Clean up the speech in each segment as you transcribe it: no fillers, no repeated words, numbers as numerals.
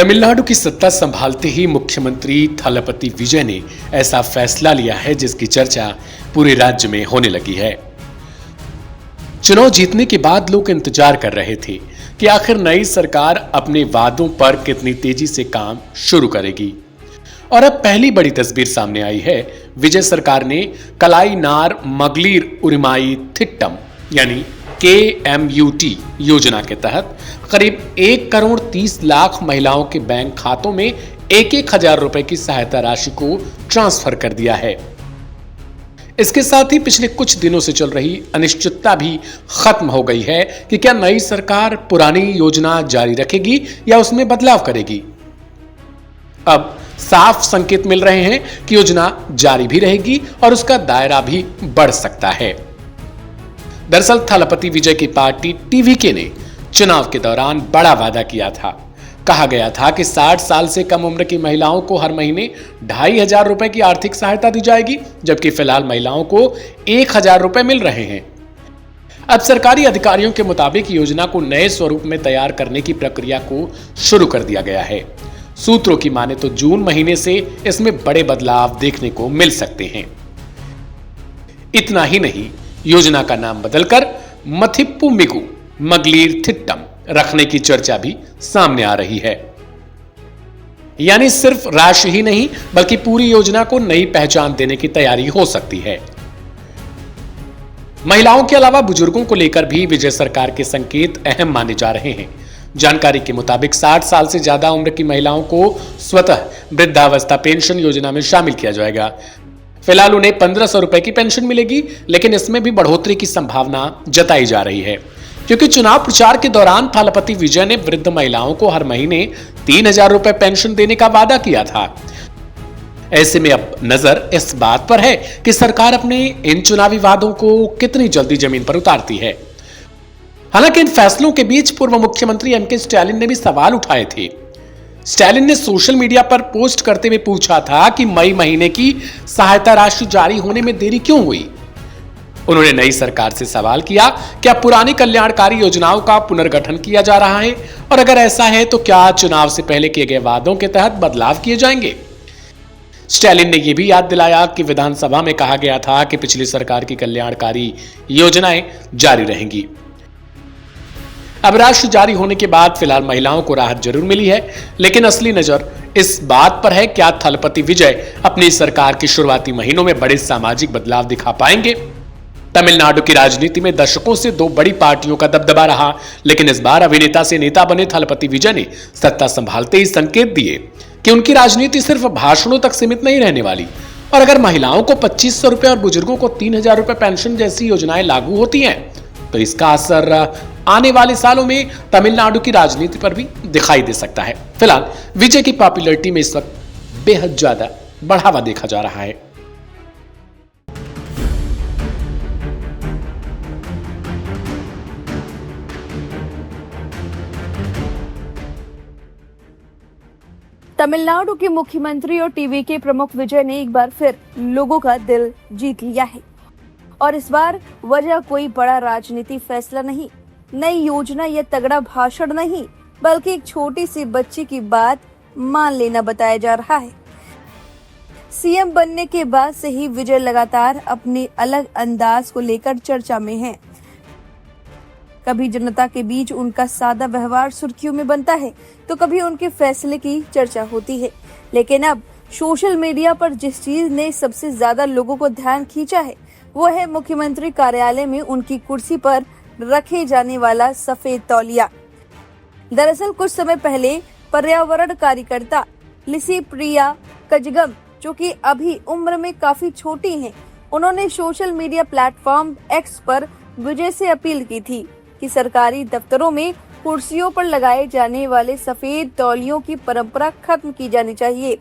तमिलनाडु की सत्ता संभालते ही मुख्यमंत्री थलपति विजय ने ऐसा फैसला लिया है जिसकी चर्चा पूरे राज्य में होने लगी है। चुनाव जीतने के बाद लोग इंतजार कर रहे थे कि आखिर नई सरकार अपने वादों पर कितनी तेजी से काम शुरू करेगी। और अब पहली बड़ी तस्वीर सामने आई है। विजय सरकार ने कलाई नार मगलीर उरिमाई थिट्टम यानी KMUT योजना के तहत करीब 1,30,00,000 महिलाओं के बैंक खातों में 1,000 रुपए की सहायता राशि को ट्रांसफर कर दिया है। इसके साथ ही पिछले कुछ दिनों से चल रही अनिश्चितता भी खत्म हो गई है कि क्या नई सरकार पुरानी योजना जारी रखेगी या उसमें बदलाव करेगी। अब साफ संकेत मिल रहे हैं कि योजना जारी भी रहेगी और उसका दायरा भी बढ़ सकता है। दरअसल थलपति विजय की पार्टी TVK ने चुनाव के दौरान बड़ा वादा किया था। कहा गया था कि 60 साल से कम उम्र की महिलाओं को हर महीने 2,500 रुपए की आर्थिक सहायता दी जाएगी, जबकि फिलहाल महिलाओं को 1,000 रुपए मिल रहे हैं। अब सरकारी अधिकारियों के मुताबिक योजना को नए स्वरूप में तैयार करने की प्रक्रिया को शुरू कर दिया गया है। सूत्रों की माने तो जून महीने से इसमें बड़े बदलाव देखने को मिल सकते हैं। इतना ही नहीं, योजना का नाम बदलकर मथिप्पू मिगु मगलीर थिट्टम रखने की चर्चा भी सामने आ रही है। यानी सिर्फ राशि ही नहीं बल्कि पूरी योजना को नई पहचान देने की तैयारी हो सकती है। महिलाओं के अलावा बुजुर्गों को लेकर भी विजय सरकार के संकेत अहम माने जा रहे हैं। जानकारी के मुताबिक 60 साल से ज्यादा उम्र की महिलाओं को स्वतः वृद्धावस्था पेंशन योजना में शामिल किया जाएगा। फिलहाल उन्हें 1,500 रुपए की पेंशन मिलेगी, लेकिन इसमें भी बढ़ोतरी की संभावना जताई जा रही है, क्योंकि चुनाव प्रचार के दौरान थलपति विजय ने वृद्ध महिलाओं को हर महीने 3,000 रुपए पेंशन देने का वादा किया था। ऐसे में अब नजर इस बात पर है कि सरकार अपने इन चुनावी वादों को कितनी जल्दी जमीन पर उतारती है। हालांकि इन फैसलों के बीच पूर्व मुख्यमंत्री M.K. स्टालिन ने भी सवाल उठाए थे। स्टालिन ने सोशल मीडिया पर पोस्ट करते हुए पूछा था कि मई महीने की सहायता राशि जारी होने में देरी क्यों हुई। उन्होंने नई सरकार से सवाल किया, क्या पुरानी कल्याणकारी योजनाओं का पुनर्गठन किया जा रहा है, और अगर ऐसा है तो क्या चुनाव से पहले किए गए वादों के तहत बदलाव किए जाएंगे। स्टालिन ने यह भी याद दिलाया कि विधानसभा में कहा गया था कि पिछली सरकार की कल्याणकारी योजनाएं जारी रहेंगी। अब राशि जारी होने के बाद फिलहाल महिलाओं को राहत जरूर मिली है, लेकिन असली नजर इस बात पर है क्या थलपति विजय अपनी सरकार के शुरुआती महीनों में बड़े सामाजिक बदलाव दिखा पाएंगे। तमिलनाडु की राजनीति में दशकों से दो बड़ी पार्टियों का दबदबा रहा, लेकिन इस बार अभिनेता से नेता बने थलपति विजय ने सत्ता संभालते ही संकेत दिए कि उनकी राजनीति सिर्फ भाषणों तक सीमित नहीं रहने वाली। और अगर महिलाओं को 2,500 रुपए और बुजुर्गों को 3,000 रुपए पेंशन जैसी योजनाएं लागू होती हैं, तो इसका असर आने वाले सालों में तमिलनाडु की राजनीति पर भी दिखाई दे सकता है। फिलहाल विजय की पॉपुलैरिटी में इस वक्त बेहद ज्यादा बढ़ावा देखा जा रहा है। तमिलनाडु के मुख्यमंत्री और TVK प्रमुख विजय ने एक बार फिर लोगों का दिल जीत लिया है, और इस बार वजह कोई बड़ा राजनीतिक फैसला नहीं, नई योजना या तगड़ा भाषण नहीं, बल्कि एक छोटी सी बच्ची की बात मान लेना बताया जा रहा है। CM बनने के बाद से ही विजय लगातार अपने अलग अंदाज को लेकर चर्चा में हैं। कभी जनता के बीच उनका सादा व्यवहार सुर्खियों में बनता है, तो कभी उनके फैसले की चर्चा होती है। लेकिन अब सोशल मीडिया पर जिस चीज ने सबसे ज्यादा लोगों को ध्यान खींचा है, वो है मुख्यमंत्री कार्यालय में उनकी कुर्सी पर रखे जाने वाला सफेद तौलिया। दरअसल कुछ समय पहले पर्यावरण कार्यकर्ता लिसी प्रिया कजगम, जो कि अभी उम्र में काफी छोटी हैं, उन्होंने सोशल मीडिया प्लेटफॉर्म X पर विजय से अपील की थी कि सरकारी दफ्तरों में कुर्सियों पर लगाए जाने वाले सफेद तौलियों की परंपरा खत्म की जानी चाहिए।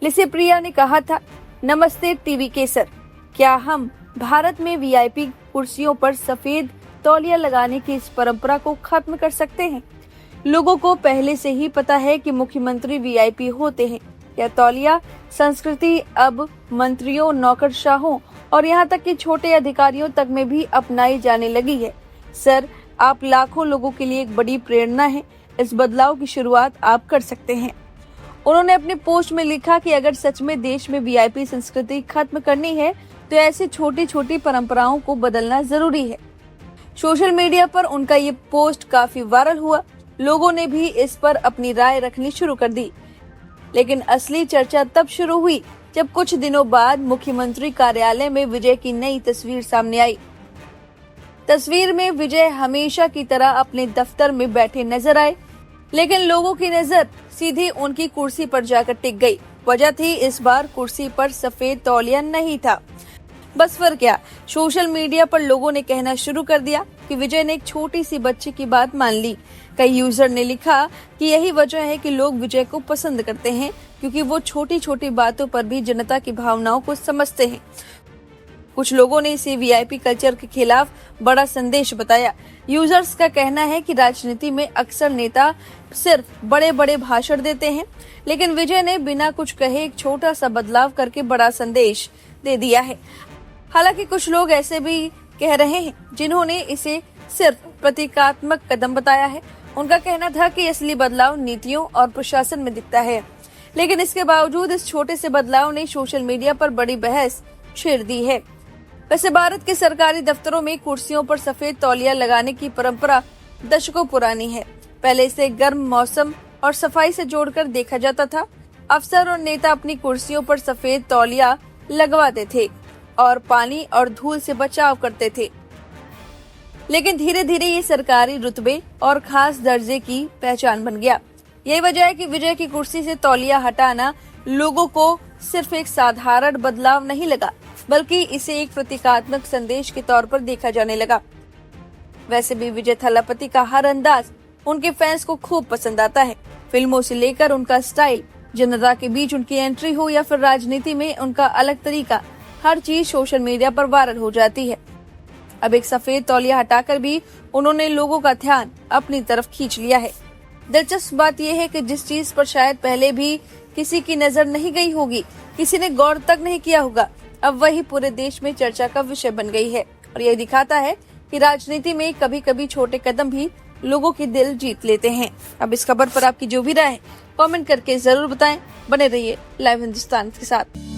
लिसी प्रिया ने कहा था, नमस्ते TVK सर, क्या हम भारत में VIP कुर्सियों पर सफेद तौलिया लगाने की इस परंपरा को खत्म कर सकते हैं। लोगों को पहले से ही पता है कि मुख्यमंत्री VIP होते हैं। यह तौलिया संस्कृति अब मंत्रियों, नौकरशाहों और यहाँ तक कि छोटे अधिकारियों तक में भी अपनाई जाने लगी है। सर, आप लाखों लोगों के लिए एक बड़ी प्रेरणा है। इस बदलाव की शुरुआत आप कर सकते हैं। उन्होंने अपने पोस्ट में लिखा कि अगर सच में देश में वीआईपी संस्कृति खत्म करनी है तो ऐसी छोटी छोटी परंपराओं को बदलना जरूरी है। सोशल मीडिया पर उनका ये पोस्ट काफी वायरल हुआ। लोगों ने भी इस पर अपनी राय रखनी शुरू कर दी। लेकिन असली चर्चा तब शुरू हुई जब कुछ दिनों बाद मुख्यमंत्री कार्यालय में विजय की नई तस्वीर सामने आई। तस्वीर में विजय हमेशा की तरह अपने दफ्तर में बैठे नजर आए, लेकिन लोगों की नजर सीधी उनकी कुर्सी पर जाकर टिक गई। वजह थी, इस बार कुर्सी पर सफेद तौलिया नहीं था। बस फिर क्या, सोशल मीडिया पर लोगों ने कहना शुरू कर दिया कि विजय ने एक छोटी सी बच्ची की बात मान ली। कई यूजर ने लिखा कि यही वजह है कि लोग विजय को पसंद करते हैं, क्योंकि वो छोटी छोटी बातों पर भी जनता की भावनाओं को समझते हैं। कुछ लोगों ने इसे वीआईपी कल्चर के खिलाफ बड़ा संदेश बताया। यूजर्स का कहना है कि राजनीति में अक्सर नेता सिर्फ बड़े बड़े भाषण देते हैं, लेकिन विजय ने बिना कुछ कहे एक छोटा सा बदलाव करके बड़ा संदेश दे दिया है। हालांकि कुछ लोग ऐसे भी कह रहे हैं जिन्होंने इसे सिर्फ प्रतीकात्मक कदम बताया है। उनका कहना था कि असली बदलाव नीतियों और प्रशासन में दिखता है, लेकिन इसके बावजूद इस छोटे से बदलाव ने सोशल मीडिया पर बड़ी बहस छेड़ दी है। वैसे भारत के सरकारी दफ्तरों में कुर्सियों पर सफेद तौलिया लगाने की परंपरा दशकों पुरानी है। पहले इसे गर्म मौसम और सफाई से जोड़कर देखा जाता था। अफसर और नेता अपनी कुर्सियों पर सफेद तौलिया लगवाते थे और पानी और धूल से बचाव करते थे। लेकिन धीरे धीरे ये सरकारी रुतबे और खास दर्जे की पहचान बन गया। यही वजह है कि विजय की कुर्सी से तौलिया हटाना लोगों को सिर्फ एक साधारण बदलाव नहीं लगा, बल्कि इसे एक प्रतीकात्मक संदेश के तौर पर देखा जाने लगा। वैसे भी विजय थलापति का हर अंदाज उनके फैंस को खूब पसंद आता है। फिल्मों से लेकर उनका स्टाइल, जनता के बीच उनकी एंट्री हो या फिर राजनीति में उनका अलग तरीका, हर चीज सोशल मीडिया पर वायरल हो जाती है। अब एक सफेद तौलिया हटाकर भी उन्होंने लोगों का ध्यान अपनी तरफ खींच लिया है। दिलचस्प बात यह है कि जिस चीज पर शायद पहले भी किसी की नजर नहीं गई होगी, किसी ने गौर तक नहीं किया होगा, अब वही पूरे देश में चर्चा का विषय बन गई है। और यह दिखाता है कि राजनीति में कभी कभी छोटे कदम भी लोगों की दिल जीत लेते हैं। अब इस खबर पर आपकी जो भी राय है कमेंट करके जरूर बताएं। बने रहिए लाइव हिंदुस्तान के साथ।